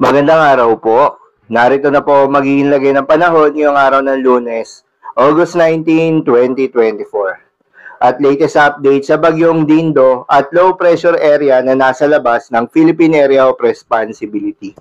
Magandang araw po. Narito na po magiging lagay ng panahon ngayong araw ng Lunes, August 19, 2024. At latest update sa bagyong Dindo at low pressure area na nasa labas ng Philippine Area of Responsibility.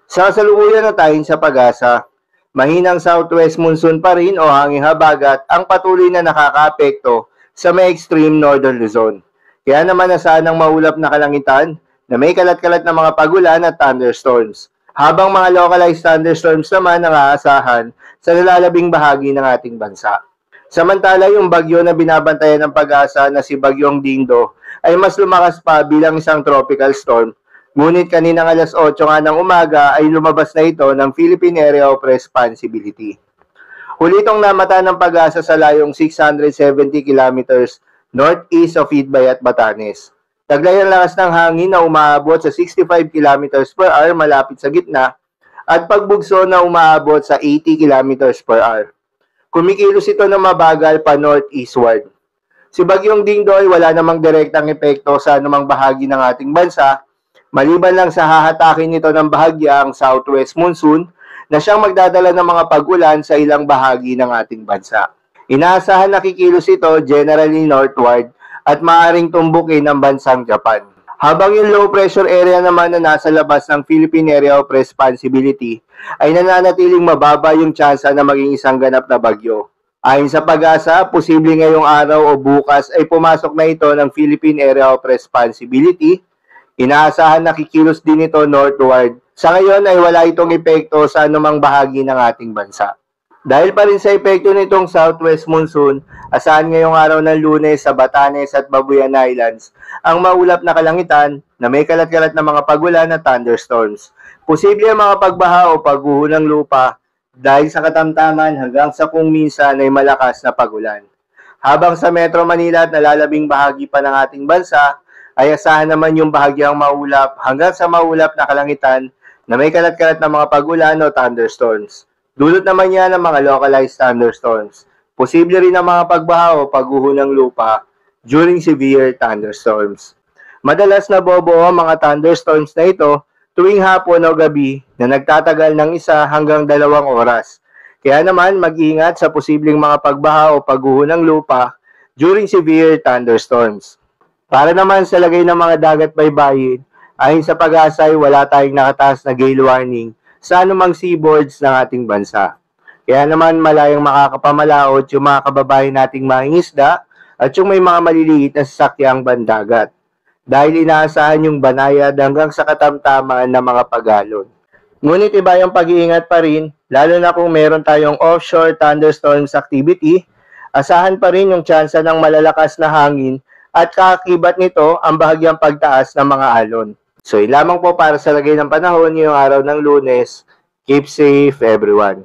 Sa kasalukuyan na tayo sa pag-asa, mahinang southwest monsoon pa rin o hanging habagat ang patuloy na nakakaapekto sa may extreme northern Luzon. Kaya naman nasaan ang maulap na kalangitan na may kalat-kalat na mga pagulan at thunderstorms. Habang mga localized thunderstorms naman ang aasahan sa nalalabing bahagi ng ating bansa. Samantala yung bagyo na binabantayan ng pag-asa na si Bagyong Dindo ay mas lumakas pa bilang isang tropical storm. Ngunit kaninang alas 8 nga ng umaga ay lumabas na ito ng Philippine Area of Responsibility. Huli itong namata ng pag-asa sa layong 670 kilometers northeast of Itbay at Batanes. Taglay ang lakas ng hangin na umaabot sa 65 kilometers per hour malapit sa gitna at pagbugso na umaabot sa 80 kilometers per hour. Kumikilos ito na mabagal pa northeastward. Si Bagyong Dindo ay wala namang direktang epekto sa anumang bahagi ng ating bansa, maliban lang sa hahatakin nito ng bahagya ang southwest monsoon na siyang magdadala ng mga pag-ulan sa ilang bahagi ng ating bansa. Inaasahan na kikilos ito generally northward at maaaring tumbukin ang bansang Japan. Habang yung low pressure area naman na nasa labas ng Philippine Area of Responsibility ay nananatiling mababa yung tsansa na maging isang ganap na bagyo. Ayon sa pag-asa, posible ngayong araw o bukas ay pumasok na ito ng Philippine Area of Responsibility. Inaasahan na kikilos din ito northward. Sa ngayon ay wala itong epekto sa anumang bahagi ng ating bansa. Dahil pa rin sa epekto nitong southwest monsoon, asahan ngayong araw ng Lunes sa Batanes at Babuyan Islands ang maulap na kalangitan na may kalat-kalat na mga pagulan at thunderstorms. Posible ang mga pagbaha o pagguho ng lupa dahil sa katamtaman hanggang sa kung minsan ay malakas na pagulan. Habang sa Metro Manila at nalalabing bahagi pa ng ating bansa, ay asahan naman yung bahagyang maulap hanggang sa maulap na kalangitan na may kalat-kalat na mga pagulan o thunderstorms. Dulot naman yan ng mga localized thunderstorms. Posible rin ang mga pagbaha o pagguho ng lupa during severe thunderstorms. Madalas na bobo ang mga thunderstorms na ito tuwing hapon o gabi na nagtatagal ng 1 hanggang 2 oras. Kaya naman mag-ingat sa posibleng mga pagbaha o pagguho ng lupa during severe thunderstorms. Para naman sa lagay ng mga dagat baybayin, ayon sa pag-asa ay wala tayong nakataas na gale warning sa anumang seaboards ng ating bansa. Kaya naman malayang makakapamalaot yung mga kababayan nating mangingisda at yung may mga maliliit na sasakyang bandagat. Dahil inaasahan yung banayad hanggang sa katamtaman ng mga pagalon. Ngunit iba yung pag-iingat pa rin, lalo na kung meron tayong offshore thunderstorms activity, asahan pa rin yung tsansa ng malalakas na hangin at kaakibat nito ang bahagyang pagtaas ng mga alon. So, yun lamang po para sa lagay ng panahon ngayong araw ng Lunes. Keep safe everyone.